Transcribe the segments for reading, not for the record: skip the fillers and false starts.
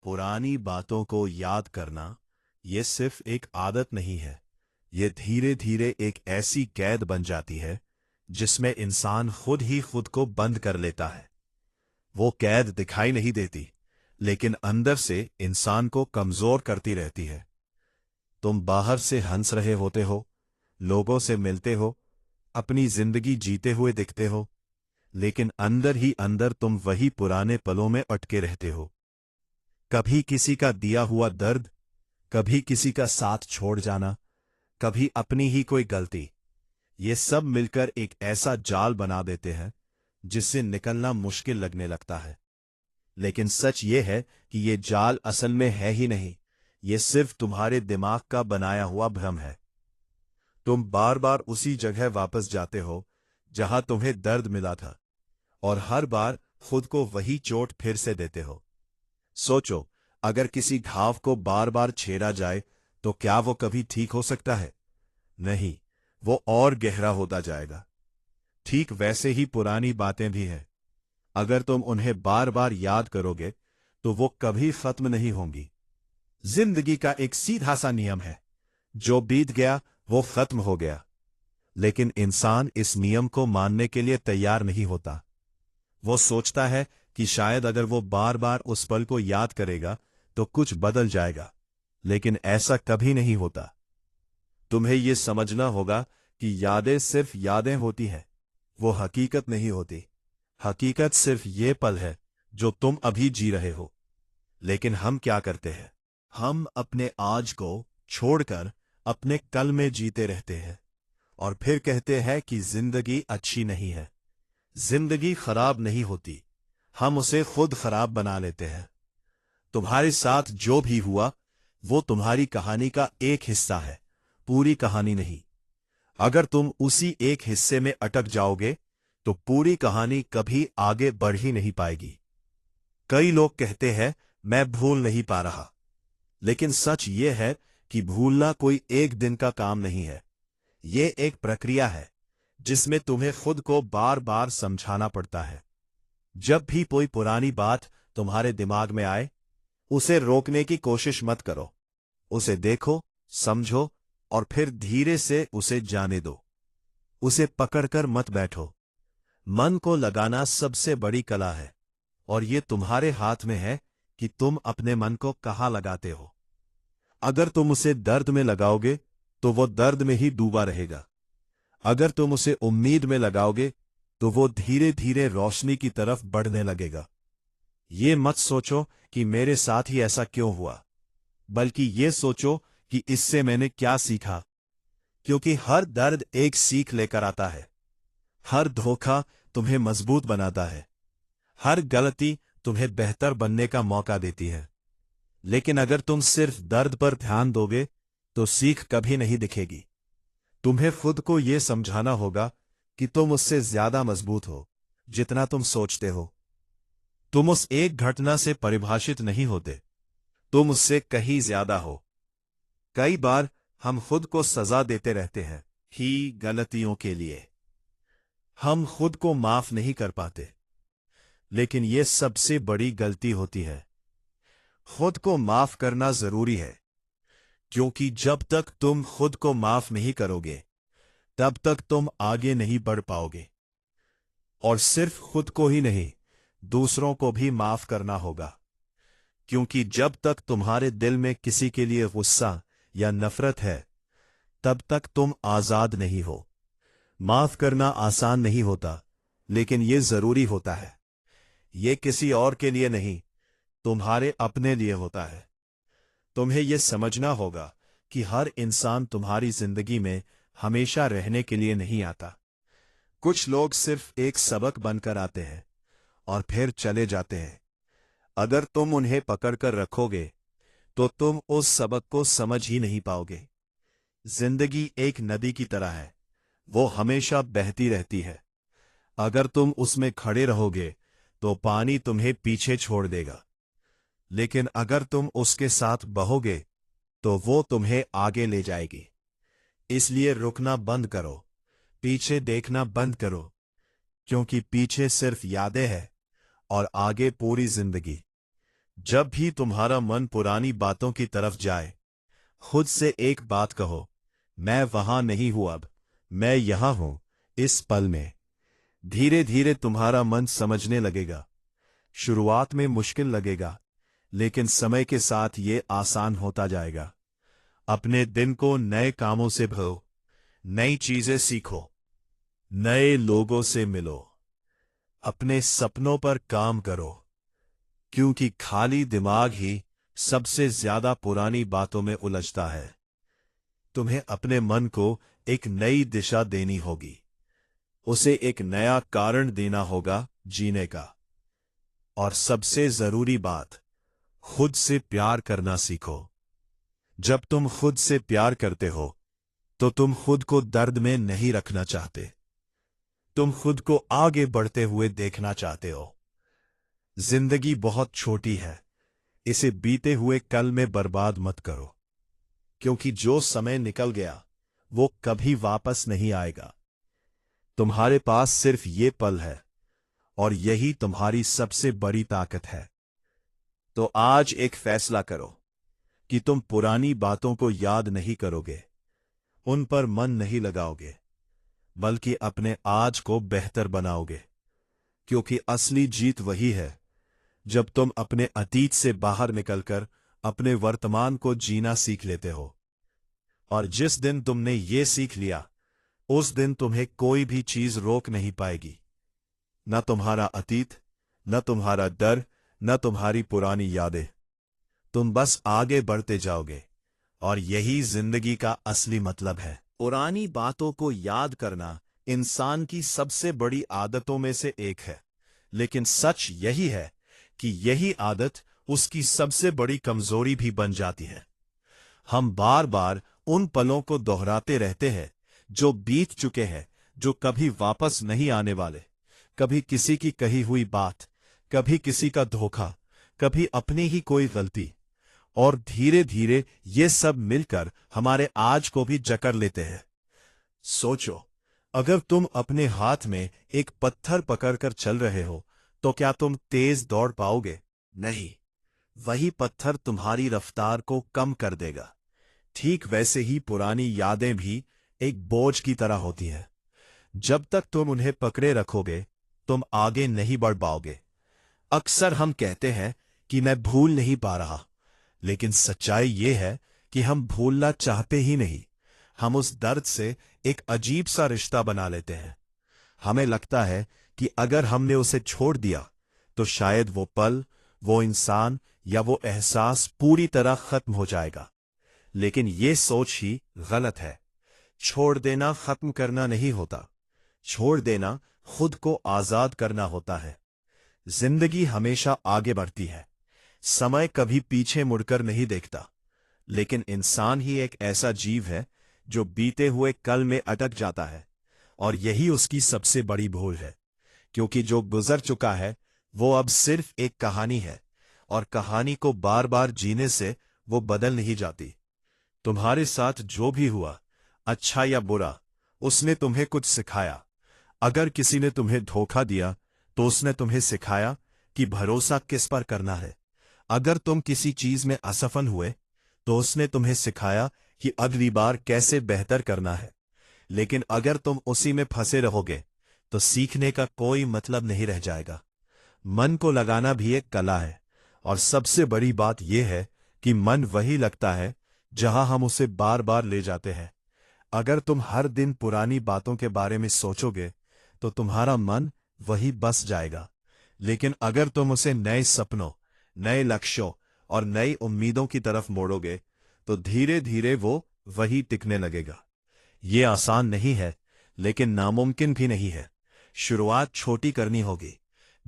पुरानी बातों को याद करना ये सिर्फ एक आदत नहीं है। ये धीरे धीरे एक ऐसी कैद बन जाती है जिसमें इंसान खुद ही खुद को बंद कर लेता है। वो कैद दिखाई नहीं देती, लेकिन अंदर से इंसान को कमजोर करती रहती है। तुम बाहर से हंस रहे होते हो, लोगों से मिलते हो, अपनी जिंदगी जीते हुए दिखते हो, लेकिन अंदर ही अंदर तुम वही पुराने पलों में अटके रहते हो। कभी किसी का दिया हुआ दर्द, कभी किसी का साथ छोड़ जाना, कभी अपनी ही कोई गलती, ये सब मिलकर एक ऐसा जाल बना देते हैं जिससे निकलना मुश्किल लगने लगता है। लेकिन सच ये है कि ये जाल असल में है ही नहीं, ये सिर्फ तुम्हारे दिमाग का बनाया हुआ भ्रम है। तुम बार बार उसी जगह वापस जाते हो जहां तुम्हें दर्द मिला था, और हर बार खुद को वही चोट फिर से देते हो। सोचो, अगर किसी घाव को बार बार छेड़ा जाए तो क्या वो कभी ठीक हो सकता है? नहीं, वो और गहरा होता जाएगा। ठीक वैसे ही पुरानी बातें भी हैं। अगर तुम उन्हें बार बार याद करोगे तो वो कभी खत्म नहीं होंगी। जिंदगी का एक सीधा सा नियम है, जो बीत गया वो खत्म हो गया। लेकिन इंसान इस नियम को मानने के लिए तैयार नहीं होता। वो सोचता है कि शायद अगर वो बार बार उस पल को याद करेगा तो कुछ बदल जाएगा, लेकिन ऐसा कभी नहीं होता। तुम्हें यह समझना होगा कि यादें सिर्फ यादें होती हैं, वो हकीकत नहीं होती। हकीकत सिर्फ ये पल है जो तुम अभी जी रहे हो। लेकिन हम क्या करते हैं? हम अपने आज को छोड़कर अपने कल में जीते रहते हैं, और फिर कहते हैं कि जिंदगी अच्छी नहीं है। जिंदगी खराब नहीं होती, हम उसे खुद खराब बना लेते हैं। तुम्हारे साथ जो भी हुआ वो तुम्हारी कहानी का एक हिस्सा है, पूरी कहानी नहीं। अगर तुम उसी एक हिस्से में अटक जाओगे तो पूरी कहानी कभी आगे बढ़ ही नहीं पाएगी। कई लोग कहते हैं मैं भूल नहीं पा रहा, लेकिन सच ये है कि भूलना कोई एक दिन का काम नहीं है। ये एक प्रक्रिया है जिसमें तुम्हें खुद को बार बार समझाना पड़ता है। जब भी कोई पुरानी बात तुम्हारे दिमाग में आए, उसे रोकने की कोशिश मत करो। उसे देखो, समझो, और फिर धीरे से उसे जाने दो। उसे पकड़कर मत बैठो। मन को लगाना सबसे बड़ी कला है, और ये तुम्हारे हाथ में है कि तुम अपने मन को कहाँ लगाते हो। अगर तुम उसे दर्द में लगाओगे तो वो दर्द में ही डूबा रहेगा। अगर तुम उसे उम्मीद में लगाओगे तो वो धीरे धीरे रोशनी की तरफ बढ़ने लगेगा। ये मत सोचो कि मेरे साथ ही ऐसा क्यों हुआ, बल्कि ये सोचो कि इससे मैंने क्या सीखा। क्योंकि हर दर्द एक सीख लेकर आता है। हर धोखा तुम्हें मजबूत बनाता है। हर गलती तुम्हें बेहतर बनने का मौका देती है। लेकिन अगर तुम सिर्फ दर्द पर ध्यान दोगे तो सीख कभी नहीं दिखेगी। तुम्हें खुद को यह समझाना होगा कि तुम उससे ज्यादा मजबूत हो जितना तुम सोचते हो। तुम उस एक घटना से परिभाषित नहीं होते, तुम उससे कहीं ज्यादा हो। कई बार हम खुद को सजा देते रहते हैं ही गलतियों के लिए। हम खुद को माफ नहीं कर पाते, लेकिन यह सबसे बड़ी गलती होती है। खुद को माफ करना जरूरी है, क्योंकि जब तक तुम खुद को माफ नहीं करोगे तब तक तुम आगे नहीं बढ़ पाओगे। और सिर्फ खुद को ही नहीं, दूसरों को भी माफ करना होगा, क्योंकि जब तक तुम्हारे दिल में किसी के लिए गुस्सा या नफरत है तब तक तुम आजाद नहीं हो। माफ करना आसान नहीं होता, लेकिन यह जरूरी होता है। यह किसी और के लिए नहीं, तुम्हारे अपने लिए होता है। तुम्हें यह समझना होगा कि हर इंसान तुम्हारी जिंदगी में हमेशा रहने के लिए नहीं आता। कुछ लोग सिर्फ एक सबक बनकर आते हैं और फिर चले जाते हैं। अगर तुम उन्हें पकड़कर रखोगे तो तुम उस सबक को समझ ही नहीं पाओगे। जिंदगी एक नदी की तरह है, वो हमेशा बहती रहती है। अगर तुम उसमें खड़े रहोगे तो पानी तुम्हें पीछे छोड़ देगा, लेकिन अगर तुम उसके साथ बहोगे तो वो तुम्हें आगे ले जाएगी। इसलिए रुकना बंद करो, पीछे देखना बंद करो, क्योंकि पीछे सिर्फ यादें हैं और आगे पूरी जिंदगी। जब भी तुम्हारा मन पुरानी बातों की तरफ जाए, खुद से एक बात कहो, मैं वहां नहीं हूं, अब मैं यहां हूं, इस पल में। धीरे धीरे तुम्हारा मन समझने लगेगा। शुरुआत में मुश्किल लगेगा, लेकिन समय के साथ ये आसान होता जाएगा। अपने दिन को नए कामों से भरो, नई चीजें सीखो, नए लोगों से मिलो, अपने सपनों पर काम करो, क्योंकि खाली दिमाग ही सबसे ज्यादा पुरानी बातों में उलझता है। तुम्हें अपने मन को एक नई दिशा देनी होगी, उसे एक नया कारण देना होगा जीने का। और सबसे जरूरी बात, खुद से प्यार करना सीखो। जब तुम खुद से प्यार करते हो, तो तुम खुद को दर्द में नहीं रखना चाहते। तुम खुद को आगे बढ़ते हुए देखना चाहते हो। जिंदगी बहुत छोटी है, इसे बीते हुए कल में बर्बाद मत करो, क्योंकि जो समय निकल गया वो कभी वापस नहीं आएगा। तुम्हारे पास सिर्फ ये पल है, और यही तुम्हारी सबसे बड़ी ताकत है। तो आज एक फैसला करो कि तुम पुरानी बातों को याद नहीं करोगे, उन पर मन नहीं लगाओगे, बल्कि अपने आज को बेहतर बनाओगे। क्योंकि असली जीत वही है जब तुम अपने अतीत से बाहर निकलकर अपने वर्तमान को जीना सीख लेते हो। और जिस दिन तुमने ये सीख लिया, उस दिन तुम्हें कोई भी चीज रोक नहीं पाएगी। न तुम्हारा अतीत, न तुम्हारा डर, न तुम्हारी पुरानी यादें। तुम बस आगे बढ़ते जाओगे, और यही जिंदगी का असली मतलब है। पुरानी बातों को याद करना इंसान की सबसे बड़ी आदतों में से एक है, लेकिन सच यही है कि यही आदत उसकी सबसे बड़ी कमजोरी भी बन जाती है। हम बार बार उन पलों को दोहराते रहते हैं जो बीत चुके हैं, जो कभी वापस नहीं आने वाले। कभी किसी की कही हुई बात, कभी किसी का धोखा, कभी अपनी ही कोई गलती, और धीरे धीरे ये सब मिलकर हमारे आज को भी जकड़ लेते हैं। सोचो, अगर तुम अपने हाथ में एक पत्थर पकड़कर चल रहे हो, तो क्या तुम तेज दौड़ पाओगे? नहीं, वही पत्थर तुम्हारी रफ्तार को कम कर देगा। ठीक वैसे ही पुरानी यादें भी एक बोझ की तरह होती हैं। जब तक तुम उन्हें पकड़े रखोगे, तुम आगे नहीं बढ़ पाओगे। अक्सर हम कहते हैं कि मैं भूल नहीं पा रहा, लेकिन सच्चाई ये है कि हम भूलना चाहते ही नहीं। हम उस दर्द से एक अजीब सा रिश्ता बना लेते हैं। हमें लगता है कि अगर हमने उसे छोड़ दिया, तो शायद वो पल, वो इंसान या वो एहसास पूरी तरह खत्म हो जाएगा। लेकिन ये सोच ही गलत है। छोड़ देना खत्म करना नहीं होता। छोड़ देना खुद को आजाद करना होता है। जिंदगी हमेशा आगे बढ़ती है। समय कभी पीछे मुड़कर नहीं देखता। लेकिन इंसान ही एक ऐसा जीव है जो बीते हुए कल में अटक जाता है, और यही उसकी सबसे बड़ी भूल है। क्योंकि जो गुजर चुका है वो अब सिर्फ एक कहानी है, और कहानी को बार बार जीने से वो बदल नहीं जाती। तुम्हारे साथ जो भी हुआ, अच्छा या बुरा, उसने तुम्हें कुछ सिखाया। अगर किसी ने तुम्हें धोखा दिया, तो उसने तुम्हें सिखाया कि भरोसा किस पर करना है। अगर तुम किसी चीज में असफल हुए, तो उसने तुम्हें सिखाया कि अगली बार कैसे बेहतर करना है। लेकिन अगर तुम उसी में फंसे रहोगे, तो सीखने का कोई मतलब नहीं रह जाएगा। मन को लगाना भी एक कला है, और सबसे बड़ी बात यह है कि मन वही लगता है जहां हम उसे बार बार ले जाते हैं। अगर तुम हर दिन पुरानी बातों के बारे में सोचोगे, तो तुम्हारा मन वही बस जाएगा। लेकिन अगर तुम उसे नए सपनों, नए लक्ष्यों और नई उम्मीदों की तरफ मोड़ोगे, तो धीरे धीरे वो वही टिकने लगेगा। ये आसान नहीं है, लेकिन नामुमकिन भी नहीं है। शुरुआत छोटी करनी होगी।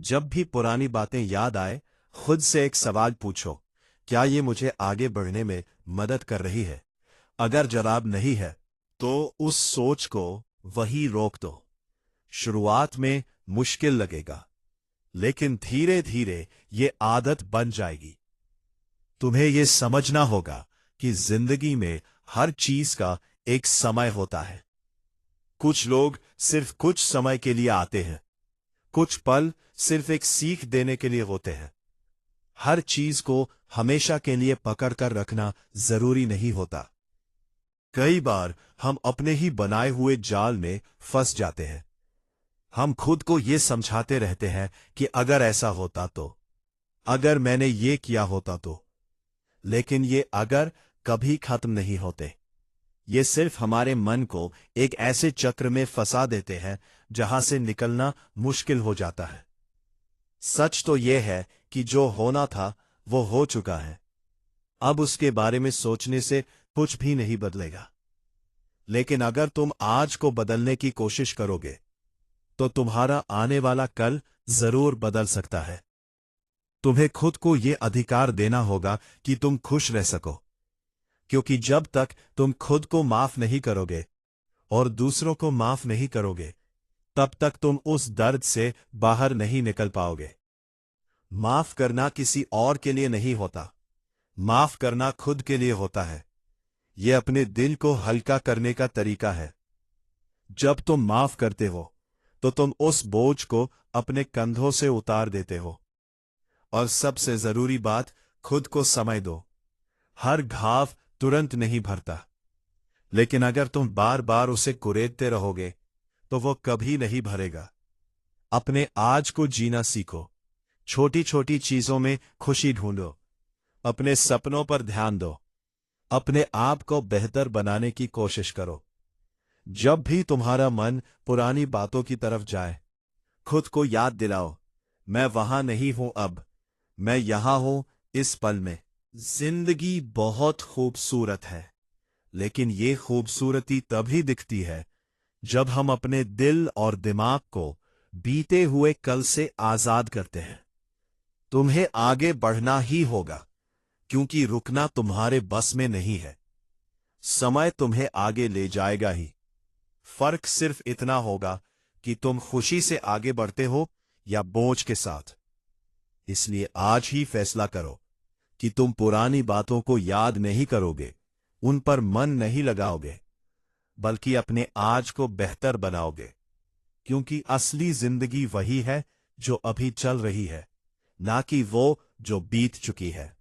जब भी पुरानी बातें याद आए, खुद से एक सवाल पूछो, क्या ये मुझे आगे बढ़ने में मदद कर रही है? अगर जवाब नहीं है, तो उस सोच को वही रोक दो। शुरुआत में मुश्किल लगेगा, लेकिन धीरे धीरे ये आदत बन जाएगी। तुम्हें ये समझना होगा कि जिंदगी में हर चीज का एक समय होता है। कुछ लोग सिर्फ कुछ समय के लिए आते हैं, कुछ पल सिर्फ एक सीख देने के लिए होते हैं, हर चीज को हमेशा के लिए पकड़ कर रखना जरूरी नहीं होता। कई बार हम अपने ही बनाए हुए जाल में फंस जाते हैं। हम खुद को ये समझाते रहते हैं कि अगर ऐसा होता तो, अगर मैंने ये किया होता तो। लेकिन ये अगर कभी खत्म नहीं होते। ये सिर्फ हमारे मन को एक ऐसे चक्र में फंसा देते हैं जहां से निकलना मुश्किल हो जाता है। सच तो यह है कि जो होना था वो हो चुका है। अब उसके बारे में सोचने से कुछ भी नहीं बदलेगा। लेकिन अगर तुम आज को बदलने की कोशिश करोगे तो तुम्हारा आने वाला कल जरूर बदल सकता है। तुम्हें खुद को यह अधिकार देना होगा कि तुम खुश रह सको, क्योंकि जब तक तुम खुद को माफ नहीं करोगे और दूसरों को माफ नहीं करोगे, तब तक तुम उस दर्द से बाहर नहीं निकल पाओगे। माफ करना किसी और के लिए नहीं होता, माफ करना खुद के लिए होता है। यह अपने दिल को हल्का करने का तरीका है। जब तुम माफ करते हो तो तुम उस बोझ को अपने कंधों से उतार देते हो। और सबसे जरूरी बात, खुद को समय दो। हर घाव तुरंत नहीं भरता, लेकिन अगर तुम बार बार उसे कुरेदते रहोगे तो वो कभी नहीं भरेगा। अपने आज को जीना सीखो। छोटी छोटी चीजों में खुशी ढूंढो। अपने सपनों पर ध्यान दो। अपने आप को बेहतर बनाने की कोशिश करो। जब भी तुम्हारा मन पुरानी बातों की तरफ जाए, खुद को याद दिलाओ, मैं वहां नहीं हूं अब, मैं यहां हूं इस पल में। जिंदगी बहुत खूबसूरत है, लेकिन ये खूबसूरती तभी दिखती है जब हम अपने दिल और दिमाग को बीते हुए कल से आजाद करते हैं। तुम्हें आगे बढ़ना ही होगा, क्योंकि रुकना तुम्हारे बस में नहीं है। समय तुम्हें आगे ले जाएगा ही। फर्क सिर्फ इतना होगा कि तुम खुशी से आगे बढ़ते हो या बोझ के साथ। इसलिए आज ही फैसला करो कि तुम पुरानी बातों को याद नहीं करोगे, उन पर मन नहीं लगाओगे, बल्कि अपने आज को बेहतर बनाओगे। क्योंकि असली जिंदगी वही है जो अभी चल रही है, ना कि वो जो बीत चुकी है।